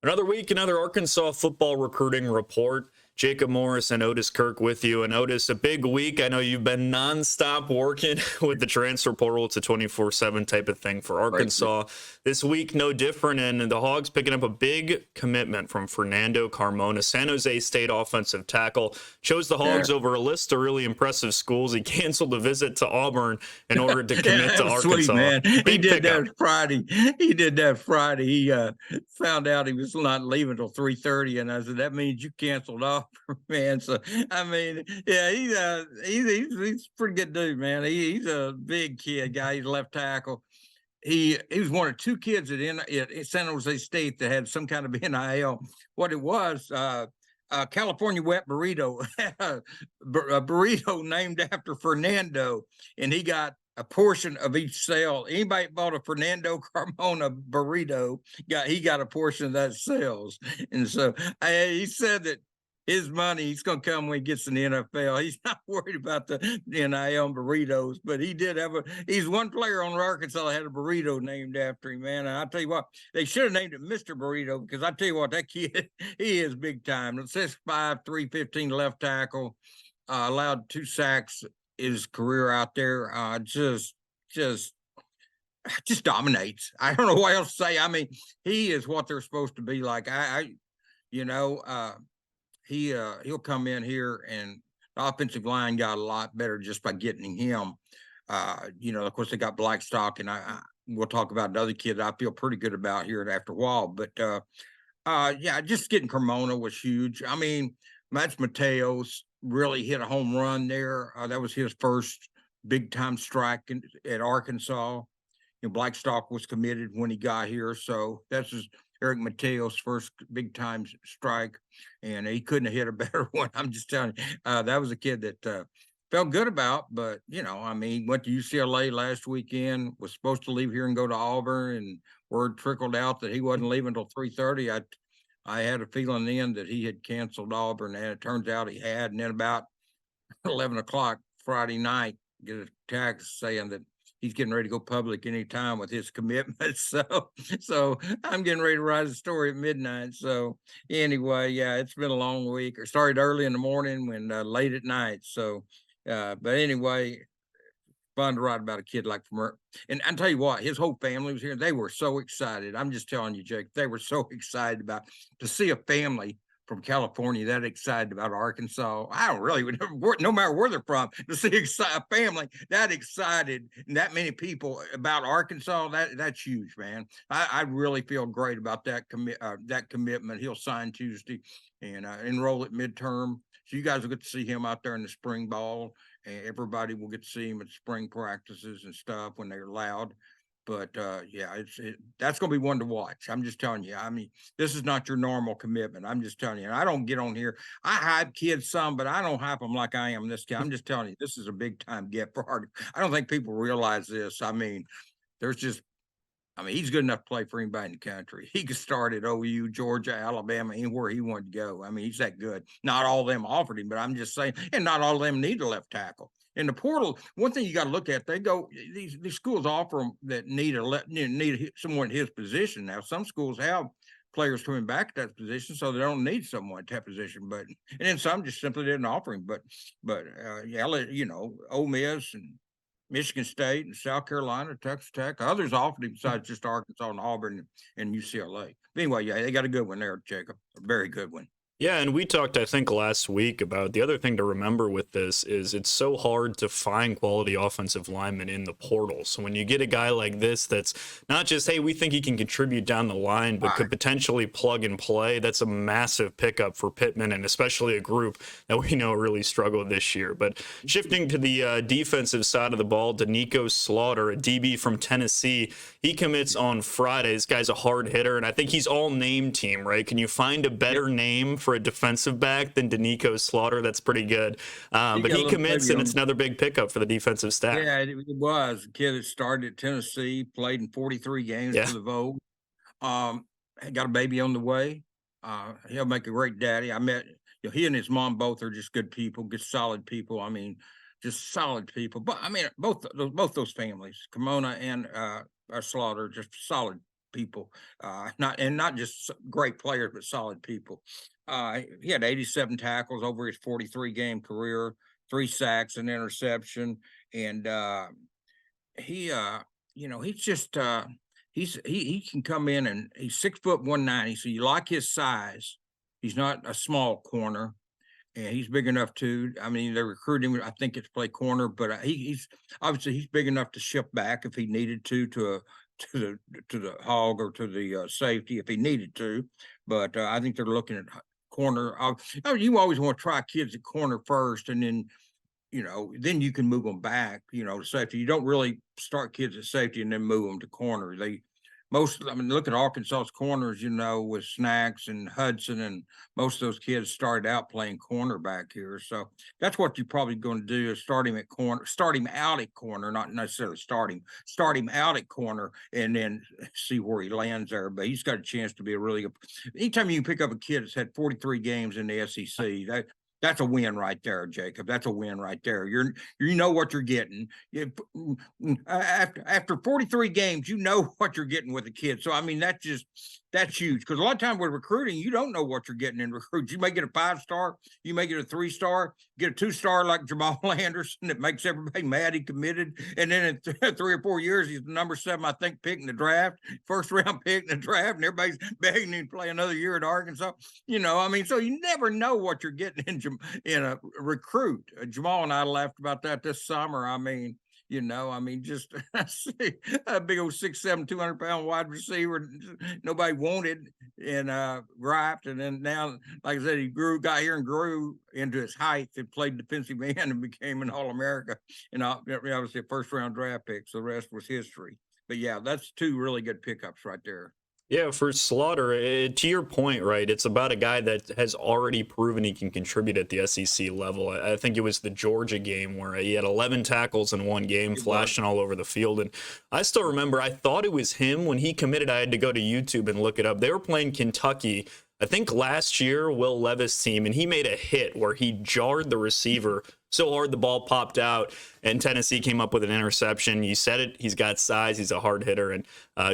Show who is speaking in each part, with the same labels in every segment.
Speaker 1: Another week, another Arkansas football recruiting report. Jacob Morris and Otis Kirk with you. And Otis, a big week. I know you've been nonstop working with the transfer portal. It's a 24/7 type of thing for
Speaker 2: Right.
Speaker 1: Arkansas. This week, no different. And the Hogs picking up a big commitment from Fernando Carmona, San Jose State offensive tackle. Chose the
Speaker 2: Yeah.
Speaker 1: Hogs over a list of really impressive schools. He canceled a visit to Auburn in order to commit
Speaker 2: Yeah,
Speaker 1: to
Speaker 2: that was sweet,
Speaker 1: Arkansas.
Speaker 2: man. He
Speaker 1: Big
Speaker 2: did
Speaker 1: pickup.
Speaker 2: that Friday. He did that Friday. He found out he was not leaving till 3:30, and I said, "That means you canceled off, man." So I mean, yeah, he's a pretty good dude, man. He's a big kid guy. He's left tackle. He was one of two kids at San Jose State that had some kind of NIL. What it was, California Wet Burrito, a burrito named after Fernando, and he got a portion of each sale. Anybody bought a Fernando Carmona burrito, he got a portion of that sales. And so he said that his money, he's going to come when he gets in the NFL. He's not worried about the NIL burritos, but he's one player on Arkansas that had a burrito named after him, man. And I'll tell you what, they should have named it Mr. Burrito, because I tell you what, that kid, he is big time. 6'5", 315 left tackle, allowed 2 sacks his career out there. Just dominates. I don't know what else to say. I mean, he is what they're supposed to be like. He'll come in here, and the offensive line got a lot better just by getting him. Of course, they got Blackstock, and we'll talk about another kid I feel pretty good about here after a while. But just getting Carmona was huge. I mean, Matt Mateos really hit a home run there. That was his first big time strike at Arkansas. Blackstock was committed when he got here, so that's Eric Mateos' first big time strike, and he couldn't have hit a better one. I'm just telling you, that was a kid that felt good about. But went to UCLA last weekend, was supposed to leave here and go to Auburn, and word trickled out that he wasn't leaving until 3:30. I had a feeling then that he had canceled Auburn, and it turns out he had. And then about 11 o'clock Friday night, get a text saying that he's getting ready to go public anytime with his commitment. So I'm getting ready to write a story at midnight. So anyway, yeah, it's been a long week. Or started early in the morning and late at night. So, but anyway, fun to write about a kid like from. And I tell you what, his whole family was here. They were so excited. I'm just telling you, Jake, they were so excited to see a family from California that excited about Arkansas. I don't really, no matter where they're from, to see a family that excited and that many people about Arkansas, that's huge, man. I really feel great about that commitment. He'll sign Tuesday and enroll at midterm. So you guys will get to see him out there in the spring ball, and everybody will get to see him at spring practices and stuff when they're allowed. But that's going to be one to watch. I'm just telling you. I mean, this is not your normal commitment. I'm just telling you. And I don't get on here. I hype kids some, but I don't hype them like I am this guy. I'm just telling you, this is a big time get for Arkansas. I don't think people realize this. I mean, he's good enough to play for anybody in the country. He could start at OU, Georgia, Alabama, anywhere he wanted to go. I mean, he's that good. Not all of them offered him, but I'm just saying, and not all of them need a left tackle. In the portal, one thing you got to look at, these schools offer them that need someone in his position. Now, some schools have players coming back at that position, so they don't need someone at that position. And then some just simply didn't offer him. But Ole Miss and Michigan State and South Carolina, Texas Tech, others offered him besides just Arkansas and Auburn and UCLA. But anyway, yeah, they got a good one there, Jacob. A very good one.
Speaker 1: Yeah, and we talked, I think, last week about the other thing to remember with this is it's so hard to find quality offensive linemen in the portal. So when you get a guy like this that's not just, hey, we think he can contribute down the line, but could potentially plug and play, that's a massive pickup for Pittman, and especially a group that we know really struggled this year. But shifting to the defensive side of the ball, Danico Slaughter, a DB from Tennessee, he commits on Friday. This guy's a hard hitter, and I think he's all name team, right? Can you find a better name for a defensive back than Danico Slaughter? That's pretty good. But he commits, and it's another big pickup for the defensive staff.
Speaker 2: Yeah, it was. A kid that started at Tennessee, played in 43 games for the Vogue. Got a baby on the way. He'll make a great daddy. I met he and his mom both are just good people, good solid people. I mean, just solid people. But I mean, both those families, Carmona and Slaughter, just solid people, not just great players, but solid people. He had 87 tackles over his 43 game career, 3 sacks, an interception, and he he's just he can come in, and he's 6 foot 190, so you like his size. He's not a small corner, and he's big enough too. I mean, they're recruiting him, I think, it's play corner, but he's obviously he's big enough to shift back if he needed to the hog or to the safety if he needed to. But I think they're looking at corner. You always want to try kids at corner first, and then then you can move them back, to safety. You don't really start kids at safety and then move them to corner. Look at Arkansas's corners, with Snacks and Hudson, and most of those kids started out playing cornerback here. So that's what you're probably going to do, is start him out at corner, not necessarily start him out at corner, and then see where he lands there. But he's got a chance to be a really good. Anytime you can pick up a kid that's had 43 games in the SEC, that's a win right there, Jacob. That's a win right there. You know what you're getting. After 43 games, you know what you're getting with a kid. So I mean, that's huge, because a lot of times with recruiting, you don't know what you're getting in recruits. You may get a 5-star, you may get a 3-star, get a 2-star like Jamal Anderson that makes everybody mad he committed, and then in 3 or 4 years, he's the number 7, I think, pick in the draft, first round pick in the draft, and everybody's begging him to play another year at Arkansas. So you never know what you're getting in a recruit. Jamal and I laughed about that this summer. Just a big old 6'7", 200-pound wide receiver nobody wanted, and griped. And then now, like I said, he got here and grew into his height and played defensive end and became an All-America, and obviously a first-round draft pick. So the rest was history. But yeah, that's 2 really good pickups right there.
Speaker 1: Yeah, for Slaughter, to your point, right, it's about a guy that has already proven he can contribute at the SEC level. I think it was the Georgia game where he had 11 tackles in one game, flashing all over the field. And I still remember, I thought it was him. When he committed, I had to go to YouTube and look it up. They were playing Kentucky, I think last year, Will Levis' team, and he made a hit where he jarred the receiver so hard the ball popped out, and Tennessee came up with an interception. You said it, he's got size, he's a hard hitter, and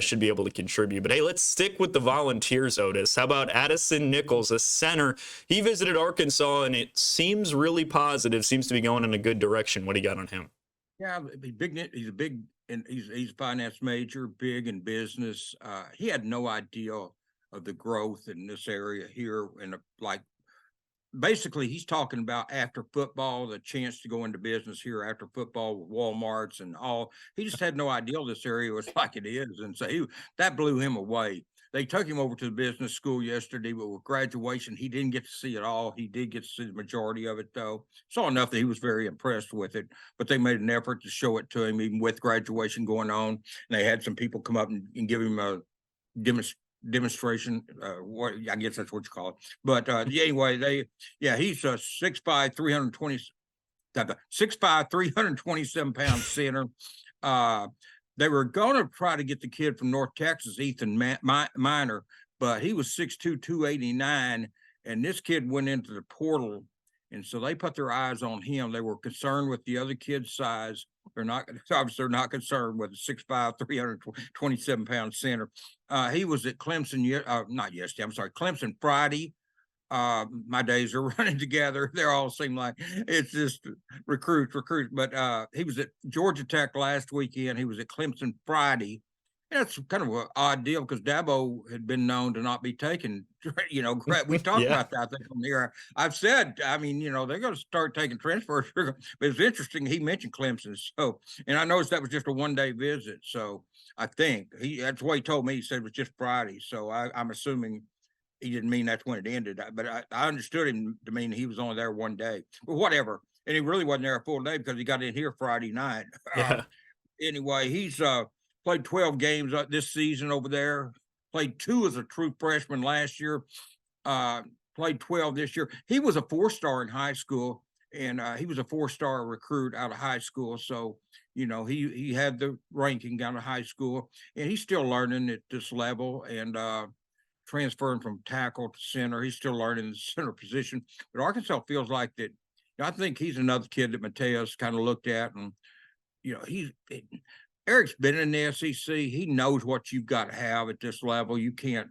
Speaker 1: should be able to contribute. But hey, let's stick with the Volunteers, Otis. How about Addison Nichols, a center? He visited Arkansas, and it seems really positive, seems to be going in a good direction. What do you got on him?
Speaker 2: Yeah, he's a big, and he's a finance major, big in business. He had no idea of the growth in this area here, and basically he's talking about after football, the chance to go into business here after football with Walmarts and all. He just had no idea this area was like it is, and so that blew him away. They took him over to the business school yesterday, but with graduation, he didn't get to see it all. He did get to see the majority of it, though. Saw enough that he was very impressed with it, but they made an effort to show it to him, even with graduation going on. And they had some people come up and give him a demonstration, what I guess that's what you call it. But anyway, he's a 6'5", 327-pound center. They were going to try to get the kid from North Texas, Ethan Miner, but he was 6'2", 289, and this kid went into the portal, and so they put their eyes on him. They were concerned with the other kid's size. They're not concerned with a 6'5", 327-pound center. He was at Clemson, Clemson Friday. My days are running together. They all seem like it's just recruits. But he was at Georgia Tech last weekend. He was at Clemson Friday. That's kind of an odd deal, because Dabo had been known to not be taken. We talked about that, I think, on here. I've said, they're going to start taking transfers. But it's interesting he mentioned Clemson. So, and I noticed that was just a one-day visit. So I think that's what he told me. He said it was just Friday. So I'm assuming he didn't mean that's when it ended. But I understood him to mean he was only there one day. But whatever. And he really wasn't there a full day, because he got in here Friday night.
Speaker 1: Yeah.
Speaker 2: Anyway, he's played 12 games this season over there. Played 2 as a true freshman last year. Played 12 this year. He was a 4-star in high school, and he was a 4-star recruit out of high school. So, he had the ranking out of high school, and he's still learning at this level, and transferring from tackle to center. He's still learning the center position. But Arkansas feels like that. I think he's another kid that Mateus kind of looked at, and Eric's been in the SEC. He knows what you've got to have at this level. You can't,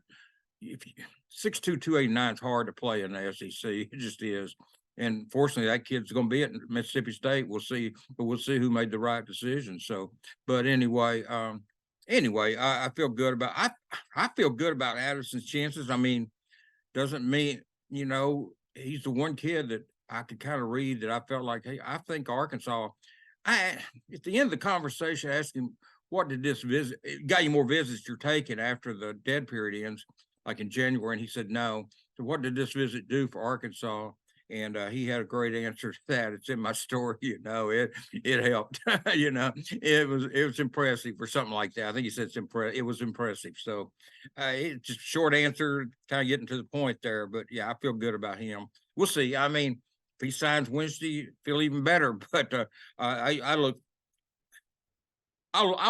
Speaker 2: if you, 6'2", 289 is hard to play in the SEC. It just is. And fortunately, that kid's going to be at Mississippi State. We'll see, but we'll see who made the right decision. So, but anyway, I feel good about, I feel good about Addison's chances. I mean, doesn't mean, he's the one kid that I could kind of read that I felt like, hey, I think Arkansas, at the end of the conversation, I asked him, what did this visit, it got you more visits you're taking after the dead period ends, like in January? And he said, no. So what did this visit do for Arkansas? And he had a great answer to that. It's in my story, it helped. It was impressive for something like that. I think he said it was impressive. So it's just short answer, kind of getting to the point there. But yeah, I feel good about him. We'll see. I mean, if he signs Wednesday, feel even better. But I'll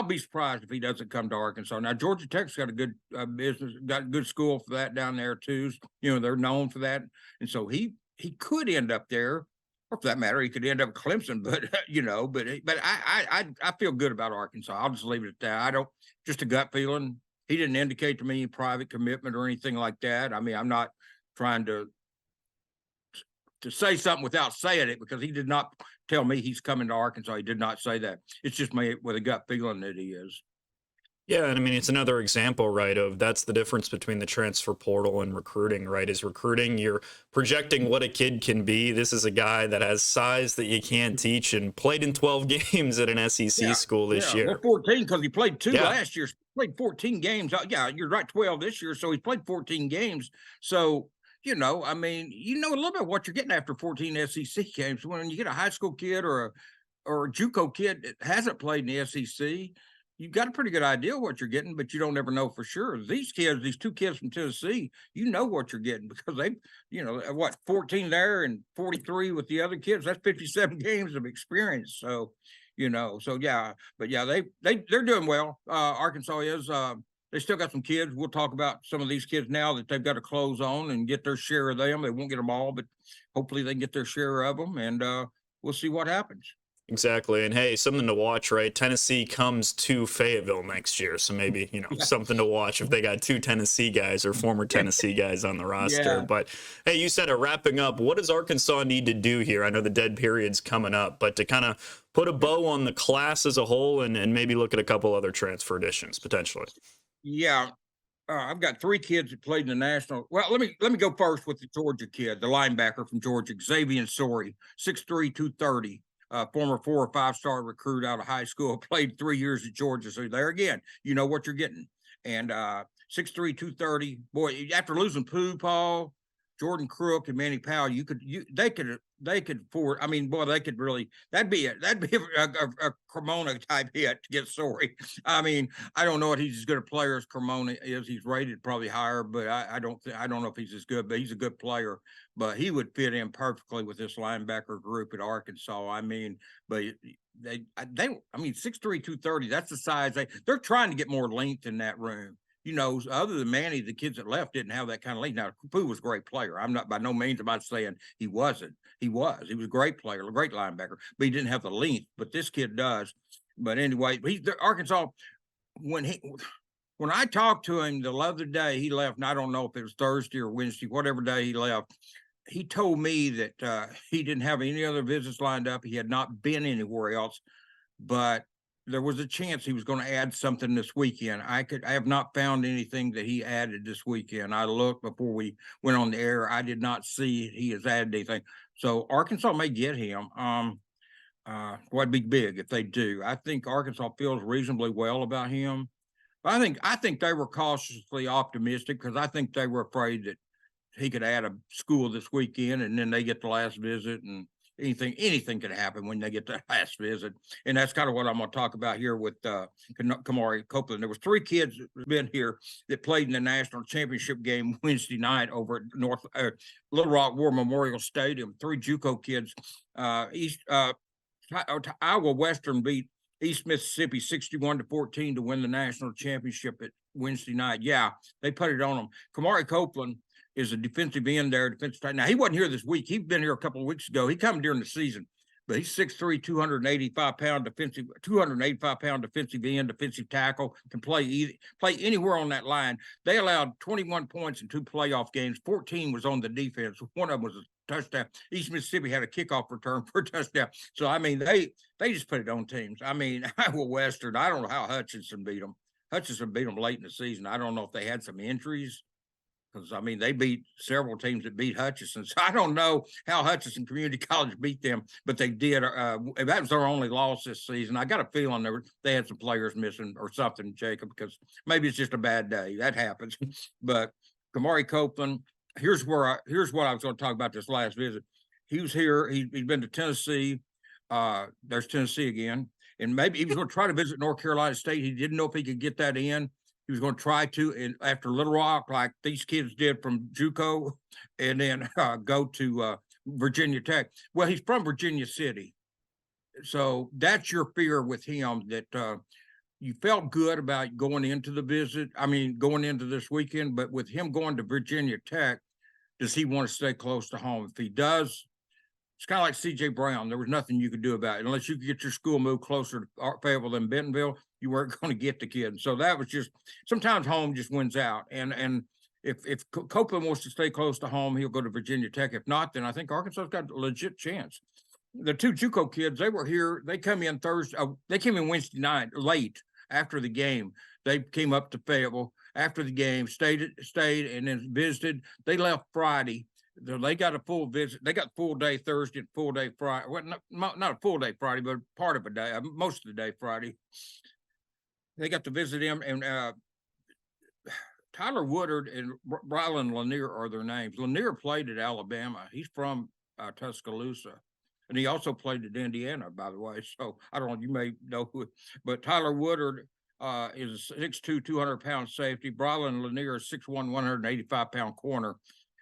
Speaker 2: be surprised if he doesn't come to Arkansas. Now, Georgia Tech's got a good business, got a good school for that down there too. They're known for that, and so he could end up there, or for that matter, he could end up Clemson. But I feel good about Arkansas. I'll just leave it at that. I don't, just a gut feeling. He didn't indicate to me private commitment or anything like that. I mean, I'm not trying to say something without saying it, because he did not tell me he's coming to Arkansas. He did not say that. It's just me with a gut feeling that he is.
Speaker 1: Yeah, and I mean, it's another example, right, of that's the difference between the transfer portal and recruiting, right? Is recruiting, you're projecting what a kid can be. This is a guy that has size that you can't teach and played in 12 games at an SEC school this year.
Speaker 2: Well, 14, because he played 2 last year. Played 14 games. Yeah, you're right, 12 this year. So he played 14 games. So, I mean, a little bit what you're getting after 14 SEC games. When you get a high school kid or a JUCO kid that hasn't played in the SEC, you've got a pretty good idea what you're getting, but you don't ever know for sure. These 2 kids from Tennessee, you know what you're getting, because they, 14 there and 43 with the other kids. That's 57 games of experience. So, yeah, but yeah, they're doing well. Arkansas is. They still got some kids. We'll talk about some of these kids now that they've got to close on and get their share of them. They won't get them all, but hopefully they can get their share of them, and we'll see what happens.
Speaker 1: Exactly. And hey, something to watch, right? Tennessee comes to Fayetteville next year. So maybe, something to watch if they got 2 Tennessee guys or former Tennessee guys on the roster.
Speaker 2: Yeah.
Speaker 1: But hey, you said wrapping up, what does Arkansas need to do here? I know the dead period's coming up, but to kind of put a bow on the class as a whole and maybe look at a couple other transfer additions potentially.
Speaker 2: Yeah. I've got 3 kids that played in the national. Well, let me go first with the Georgia kid, the linebacker from Georgia, Xaven Sor, 6'3", 230. Former 4 or 5-star recruit out of high school, played 3 years at Georgia. So there again, you know what you're getting. And 6'3", 230. Boy, after losing Pooh, Paul, Jordan Crook, and Manny Powell, they could afford. I mean, boy, they could really. That'd be a Carmona type hit to get Sorry. I mean, I don't know if he's as good a player as Carmona is. He's rated probably higher, but I don't know if he's as good. But he's a good player. But he would fit in perfectly with this linebacker group at Arkansas. I mean, but they 6'3", 230. That's the size they're trying to get more length in that room. Other than Manny, the kids that left didn't have that kind of length. Now, Pooh was a great player. I'm not by no means about saying he wasn't. He was a great player, a great linebacker, but he didn't have the length. But this kid does. But anyway, Arkansas. When I talked to him the other day, he left, and I don't know if it was Thursday or Wednesday, whatever day he left. He told me that he didn't have any other visits lined up. He had not been anywhere else, but there was a chance he was going to add something this weekend. I have not found anything that he added this weekend. I looked before we went on the air. I did not see he has added anything. So Arkansas may get him. It'd be big if they do. I think Arkansas feels reasonably well about him. But I think they were cautiously optimistic, because I think they were afraid that he could add a school this weekend and then they get the last visit, and anything could happen when they get the last visit. And that's kind of what I'm going to talk about here with Kamari Copeland. There was 3 kids that been here that played in the national championship game Wednesday night over at Little Rock War Memorial Stadium. 3 JUCO kids. Iowa Western beat East Mississippi 61-14 to win the national championship at Wednesday night. Yeah, they put it on them. Kamari Copeland is a defensive end there, defensive tight. Now, he wasn't here this week. He'd been here a couple of weeks ago. He come during the season. but he's 6'3", 285-pound defensive end, defensive tackle, can play anywhere on that line. They allowed 21 points in 2 playoff games. 14 was on the defense. One of them was a touchdown. East Mississippi had a kickoff return for a touchdown. So, I mean, they just put it on teams. I mean, Iowa Western, I don't know how Hutchinson beat them. Hutchinson beat them late in the season. I don't know if they had some injuries. Because, I mean, they beat several teams that beat Hutchinson. So I don't know how Hutchinson Community College beat them, but they did. That was their only loss this season. I got a feeling they had some players missing or something, Jacob, because maybe it's just a bad day. That happens. But Kamari Copeland, here's what I was going to talk about this last visit. He was here. He's been to Tennessee. There's Tennessee again. And maybe he was going to try to visit North Carolina State. He didn't know if he could get that in. He was going to try to, and after Little Rock, like these kids did from JUCO, and then go to Virginia Tech. Well, he's from Virginia City. So that's your fear with him, that you felt good about going into the visit. I mean, going into this weekend, but with him going to Virginia Tech, does he want to stay close to home? If he does, it's kind of like C.J. Brown. There was nothing you could do about it. Unless you could get your school moved closer to Fayetteville than Bentonville, you weren't going to get the kid. So that was just, sometimes home just wins out. And if Copeland wants to stay close to home, he'll go to Virginia Tech. If not, then I think Arkansas's got a legit chance. The 2 JUCO kids, they were here. They come in Thursday. They came in Wednesday night late after the game. They came up to Fayetteville after the game, stayed and then visited. They left Friday. They got a full visit. They got full day Thursday and full day Friday. Well, not a full day Friday, but part of a day, most of the day Friday. They got to visit him, and Tyler Woodard and Brylan Lanier are their names. Lanier played at Alabama. He's from Tuscaloosa, and he also played at Indiana, by the way. So I don't know, you may know who, but Tyler Woodard is a 6'2", 200-pound safety. Brylan Lanier is 6'1", 185-pound corner.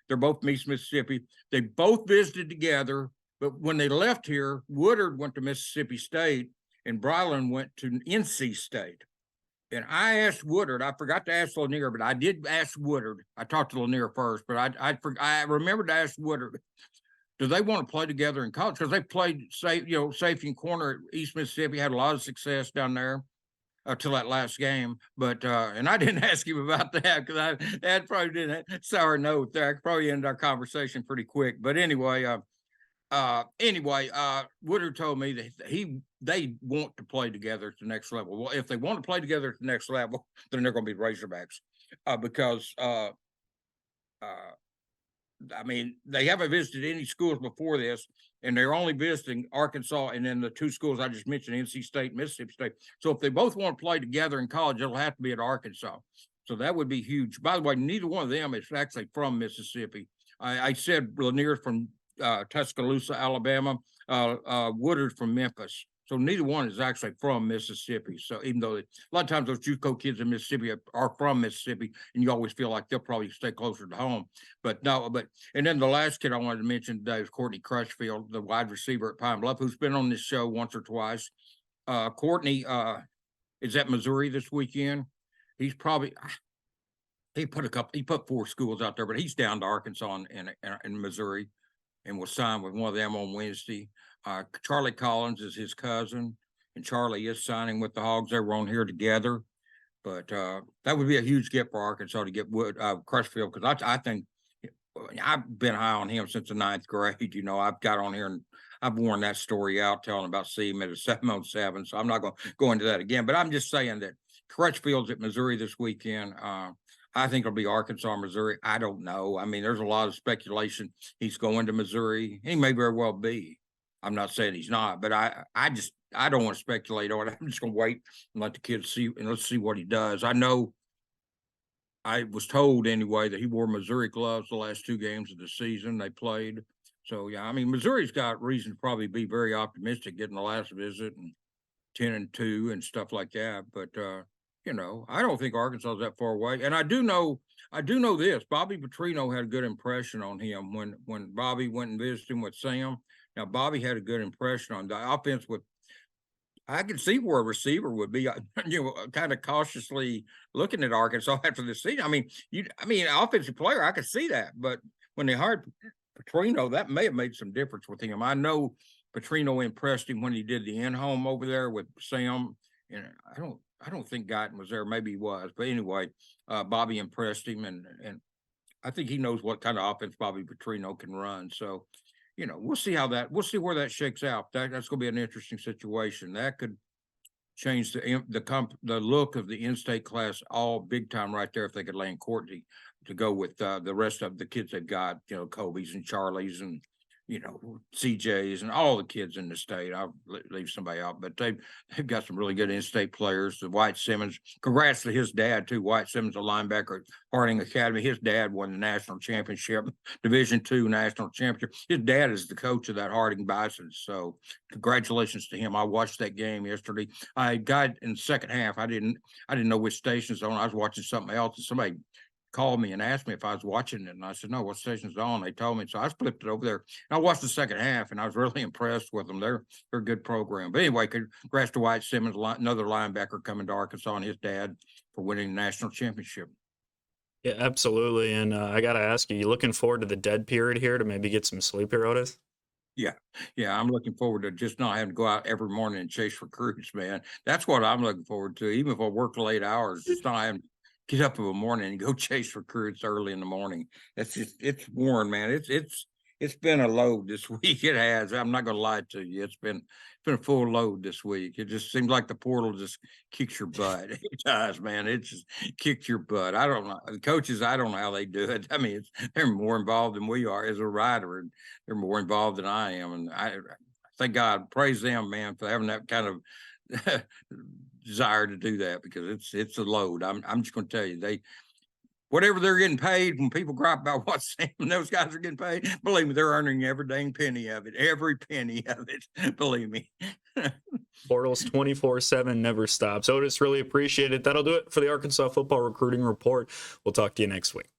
Speaker 2: They're both from East Mississippi. They both visited together, but when they left here, Woodard went to Mississippi State and Brylan went to NC State. And I asked Woodard, I forgot to ask Lanier, but I did ask Woodard. I talked to Lanier first, but I remembered to ask Woodard, do they want to play together in college? Because they played safety and corner at East Mississippi, had a lot of success down there. Till that last game, but and I didn't ask him about that because that probably didn't sour note there. I could probably end our conversation pretty quick. But anyway, Woodard told me that they want to play together at the next level. Well, if they want to play together at the next level, then they're going to be Razorbacks because I mean, they haven't visited any schools before this, and they're only visiting Arkansas and then the 2 schools I just mentioned, NC State, Mississippi State. So if they both want to play together in college, it'll have to be at Arkansas. So that would be huge. By the way, neither one of them is actually from Mississippi. I said Lanier's from Tuscaloosa, Alabama, Woodard's from Memphis. So neither one is actually from Mississippi. So even though a lot of times those JUCO kids in Mississippi are from Mississippi, and you always feel like they'll probably stay closer to home. But no, and then the last kid I wanted to mention today is Courtney Crutchfield, the wide receiver at Pine Bluff, who's been on this show once or twice. Courtney is at Missouri this weekend. He's probably he put 4 schools out there, but he's down to Arkansas and Missouri, and will sign with one of them on Wednesday. Charlie Collins is his cousin, and Charlie is signing with the Hogs. They were on here together, but that would be a huge gift for Arkansas to get Crutchfield, because I think I've been high on him since the 9th grade. You know, I've got on here and I've worn that story out, telling about seeing him at a 7-on-7. So I'm not going to go into that again, but I'm just saying that Crutchfield's at Missouri this weekend. I think it'll be Arkansas or Missouri. I don't know. I mean, there's a lot of speculation he's going to Missouri. He may very well be. I'm not saying he's not, but I don't want to speculate on it. I'm just going to wait and let the kids see, and let's see what he does. I know I was told anyway that he wore Missouri gloves the last 2 games of the season they played. So, yeah, I mean, Missouri's got reason to probably be very optimistic getting the last visit and 10-2 and stuff like that. But, you know, I don't think Arkansas is that far away. And I do know this. Bobby Petrino had a good impression on him when Bobby went and visited him with Sam. Now, Bobby had a good impression on the offense. I could see where a receiver would be, kind of cautiously looking at Arkansas after the season. I mean, offensive player, I could see that. But when they hired Petrino, that may have made some difference with him. I know Petrino impressed him when he did the in-home over there with Sam. And I don't think Guyton was there. Maybe he was, but anyway, Bobby impressed him, and I think he knows what kind of offense Bobby Petrino can run. So, we'll see where that shakes out. That's going to be an interesting situation. That could change the look of the in-state class all big time right there if they could land Courtney to go with the rest of the kids they've got, Kobe's and Charlie's and CJ's and all the kids in the state. I'll leave somebody out, but they've got some really good in-state players. The White Simmons, congrats to his dad too. White Simmons, a linebacker at Harding Academy. His dad won the national championship, Division II national championship. His dad is the coach of that Harding Bison. So congratulations to him. I watched that game yesterday. I got in the second half. I didn't know which station's on. I was watching something else, and somebody called me and asked me if I was watching it, and I said, no, what station's on? They told me, so I flipped it over there, and I watched the second half, and I was really impressed with them. They're a good program. But anyway, congrats to White Simmons, another linebacker coming to Arkansas, and his dad for winning the national championship.
Speaker 1: Yeah, absolutely. And I got to ask you looking forward to the dead period here to maybe get some sleep here, Otis?
Speaker 2: Yeah, I'm looking forward to just not having to go out every morning and chase recruits, man. That's what I'm looking forward to. Even if I work late hours, just not having to get up in the morning and go chase recruits early in the morning. It's worn, man. It's been a load this week. It has. I'm not gonna lie to you. It's been a full load this week. It just seems like the portal just kicks your butt. It does, man. It just kicks your butt. I don't know. The coaches, I don't know how they do it. I mean, they're more involved than we are as a writer, and they're more involved than I am. And I thank God, praise them, man, for having that kind of desire to do that, because it's a load. I'm just going to tell you, whatever they're getting paid, when people gripe about what Sam and those guys are getting paid, believe me, they're earning every dang penny of it. Believe me.
Speaker 1: Portals 24/7 never stops. Otis, really appreciate it. That'll do it for the Arkansas Football Recruiting Report. We'll talk to you next week.